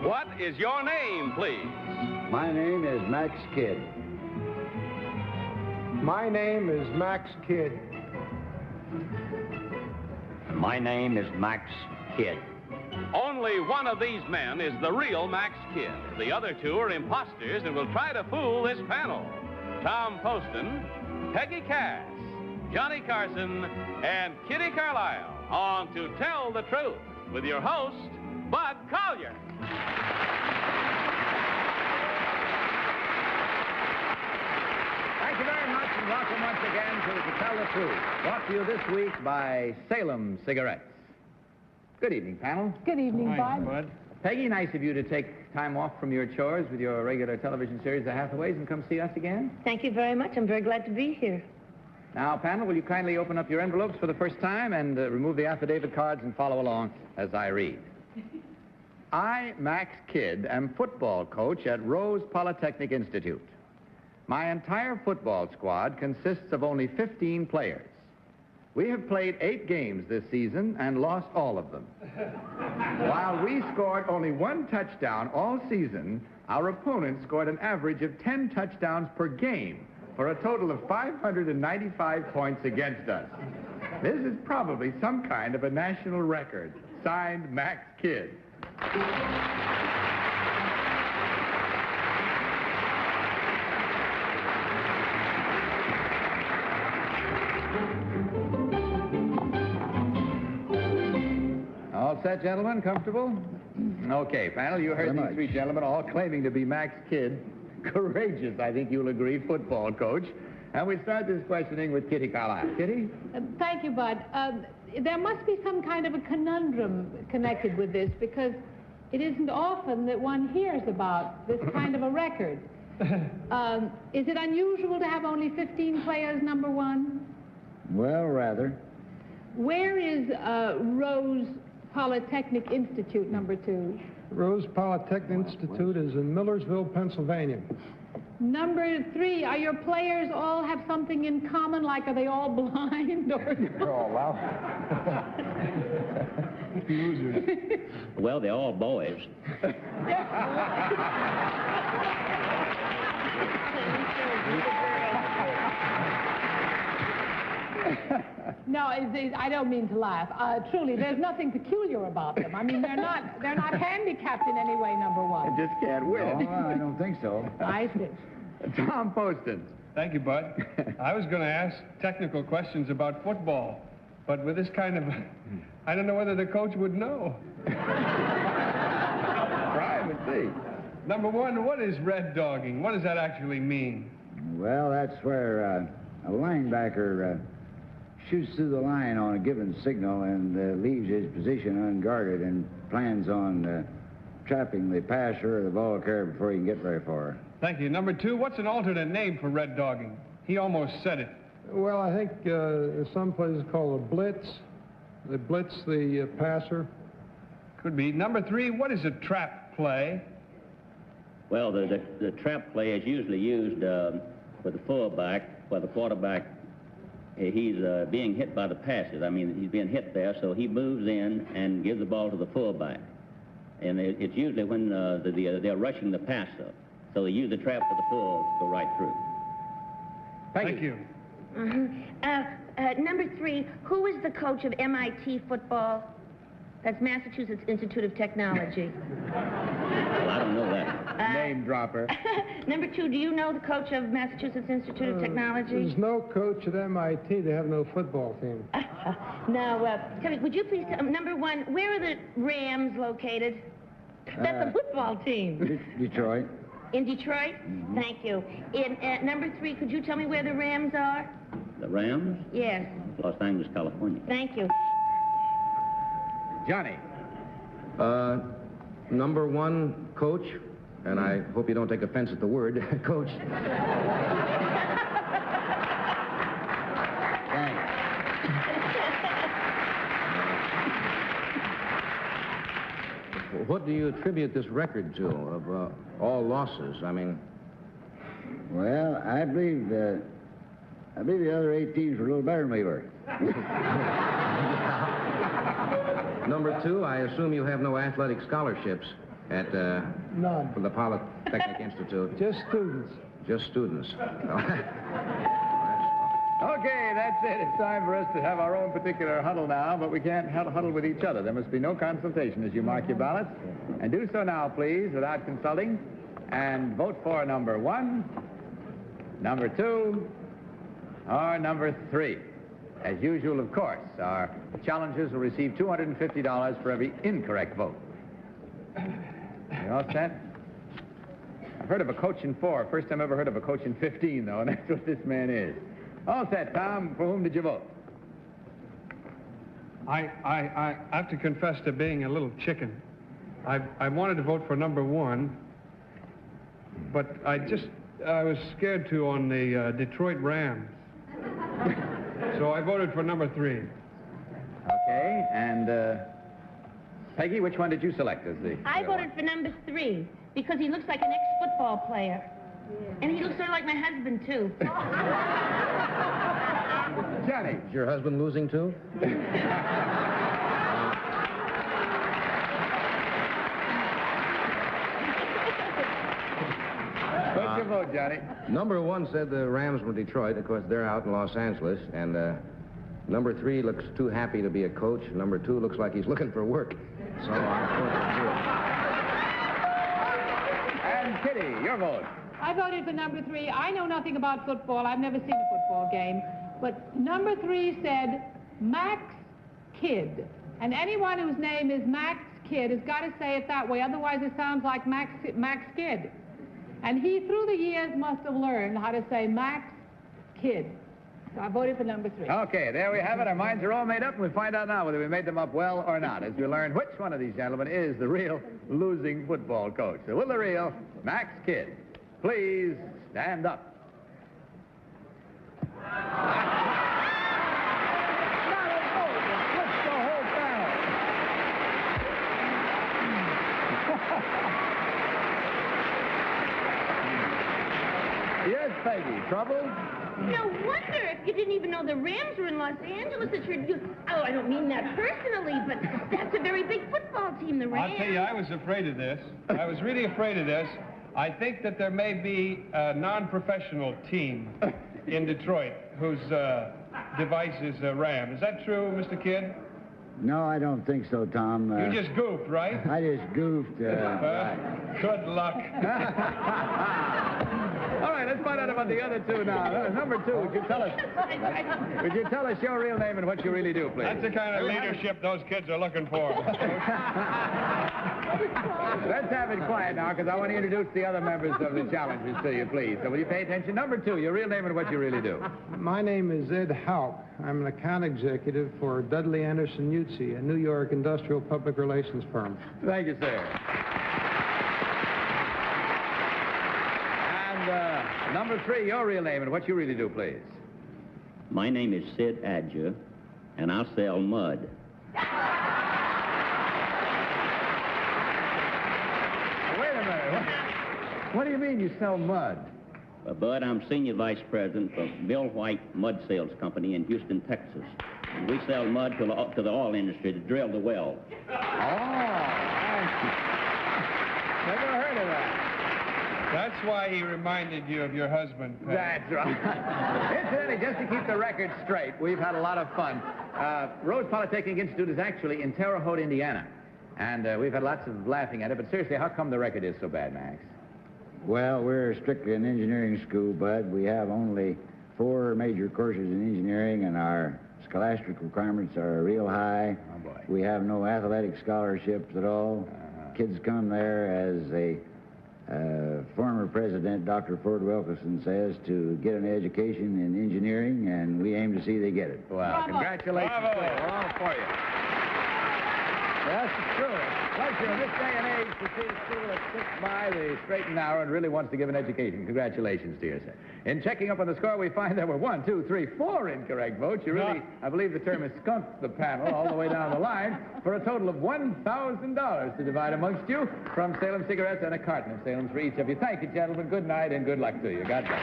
What is your name, please? My name is Max Kidd. My name is Max Kidd. My name is Max Kidd. Only one of these men is the real Max Kidd. The other two are imposters and will try to fool this panel. Tom Poston, Peggy Cass, Johnny Carson, and Kitty Carlisle on To Tell the Truth with your host, Bud Collyer. Thank you very much, and welcome once again to Tell the Truth, brought to you this week by Salem Cigarettes. Good evening, panel. Good evening, Bud. Peggy, nice of you to take time off from your chores with your regular television series, The Hathaways, and come see us again. Thank you very much. I'm very glad to be here. Now, panel, will you kindly open up your envelopes for the first time and remove the affidavit cards and follow along as I read. I, Max Kidd, am football coach at Rose Polytechnic Institute. My entire football squad consists of only 15 players. We have played 8 games this season and lost all of them. While we scored only 1 touchdown all season, our opponents scored an average of 10 touchdowns per game for a total of 595 points against us. This is probably some kind of a national record. Signed, Max Kidd. All set, gentlemen? Comfortable? Okay, panel, you heard these 3 gentlemen all claiming to be Max Kidd. Courageous, I think you'll agree, football coach. And we start this questioning with Kitty Carlisle. Kitty? Thank you, Bud. There must be some kind of a conundrum connected with this, because it isn't often that one hears about this kind of a record. Is it unusual to have only 15 players, number 1? Well, rather. Where is Rose Polytechnic Institute, number 2? Rose Polytechnic Institute is in Millersville, Pennsylvania. Number 3, are your players all have something in common? Like, are they all blind? Or... They're all out. Well, they're all boys. No, I don't mean to laugh. Truly, there's nothing peculiar about them. I mean, they're not handicapped in any way, number 1. Just can't win. No, I don't think so. I see. Tom Poston. Thank you, Bud. I was going to ask technical questions about football, but with this kind of... I don't know whether the coach would know. Try and see. Number 1, what is red dogging? What does that actually mean? Well, that's where a linebacker shoots through the line on a given signal and leaves his position unguarded and plans on trapping the passer or the ball carrier before he can get very far. Thank you. Number 2, what's an alternate name for red dogging? He almost said it. Well, I think some places call it a blitz. They blitz the passer. Could be. Number 3, what is a trap play? Well, the trap play is usually used with the fullback, where the quarterback, he's being hit by the passes. I mean, he's being hit there, so he moves in and gives the ball to the fullback. And it's usually when they're rushing the passer. So they use the trap for the full to go right through. Thank you. Number 3, who is the coach of MIT football? That's Massachusetts Institute of Technology. Well, I don't know that. Name dropper. Number 2, do you know the coach of Massachusetts Institute of Technology? There's no coach at MIT. They have no football team. Now, tell me, would you please tell number 1, where are the Rams located? That's a football team. Detroit. In Detroit? Mm-hmm. Thank you. In number 3, could you tell me where the Rams are? The Rams? Yes. Los Angeles, California. Thank you. Johnny. Number 1, coach, and I hope you don't take offense at the word, coach. Thanks. What do you attribute this record to of all losses? I mean... Well, I believe the other 8 teams were a little better than we were. Number 2, I assume you have no athletic scholarships at None. the Polytechnic Institute. Just students. Just students. Okay, that's it. It's time for us to have our own particular huddle now, but we can't huddle with each other. There must be no consultation as you mark your ballots. And do so now, please, without consulting. And vote for number 1, number 2, or number 3. As usual, of course, our challengers will receive $250 for every incorrect vote. You all set? I've heard of a coach in 4. First time I ever heard of a coach in 15, though, and that's what this man is. All set, Tom. For whom did you vote? I have to confess to being a little chicken. I wanted to vote for number 1, but I was scared to on the Detroit Rams. So I voted for number 3. Okay, and Peggy, which one did you select as the... I voted for number 3 because he looks like an ex-football player. And he looks sort of like my husband, too. Johnny. Is your husband losing, too? What's your vote, Johnny? Number 1 said the Rams were Detroit. Of course, they're out in Los Angeles. And number 3 looks too happy to be a coach. Number 2 looks like he's looking for work. So I'm And Kitty, your vote. I voted for number 3. I know nothing about football. I've never seen a football game. But number 3 said Max Kidd. And anyone whose name is Max Kidd has got to say it that way. Otherwise, it sounds like Max Kidd. And he, through the years, must have learned how to say Max Kidd. So I voted for number 3. Okay, there we have it. Our minds are all made up, and we'll find out now whether we made them up well or not, as we learn which one of these gentlemen is the real losing football coach. So will the real Max Kidd please stand up? Yes, Peggy. Trouble? No wonder if you didn't even know the Rams were in Los Angeles that you're... Oh, I don't mean that personally, but that's a very big football team, the Rams. I'll tell you, I was afraid of this. I was really afraid of this. I think that there may be a non-professional team in Detroit whose device is Ram. Is that true, Mr. Kidd? No, I don't think so, Tom. You just goofed, right? I just goofed. Good luck. All right, let's find out about the other two now. Number 2, would you tell us your real name and what you really do, please? That's the kind of leadership those kids are looking for. Let's have it quiet now, because I want to introduce the other members of the challengers to you, please. So will you pay attention? Number 2, your real name and what you really do. My name is Ed Houck. I'm an account executive for Dudley Anderson Utsi, a New York industrial public relations firm. Thank you, sir. And number 3, your real name and what you really do, please. My name is Sid Adger, and I sell mud. Wait a minute. What do you mean you sell mud? Bud, I'm senior vice president for Bill White Mud Sales Company in Houston, Texas. And we sell mud to the oil industry to drill the well. Oh, never heard of that. That's why he reminded you of your husband, Pat. That's right. Incidentally, just to keep the record straight, we've had a lot of fun. Rose Polytechnic Institute is actually in Terre Haute, Indiana. And we've had lots of laughing at it. But seriously, how come the record is so bad, Max? Well, we're strictly an engineering school, Bud. We have only 4 major courses in engineering, and our scholastic requirements are real high. Oh, boy. We have no athletic scholarships at all. Kids come there, as a former president, Dr. Ford Wilkerson, says, to get an education in engineering, and we aim to see they get it. Well, congratulations. Bravo. We're all for you. Yes, it's true. It's a pleasure in this day and age to see a school that sticks by the straight and narrow and really wants to give an education. Congratulations to you, sir. In checking up on the score, we find there were 1, 2, 3, 4 incorrect votes. You really, I believe the term is skunked the panel all the way down the line for a total of $1,000 to divide amongst you from Salem Cigarettes and a carton of Salem's for each of you. Thank you, gentlemen. Good night and good luck to you. God bless.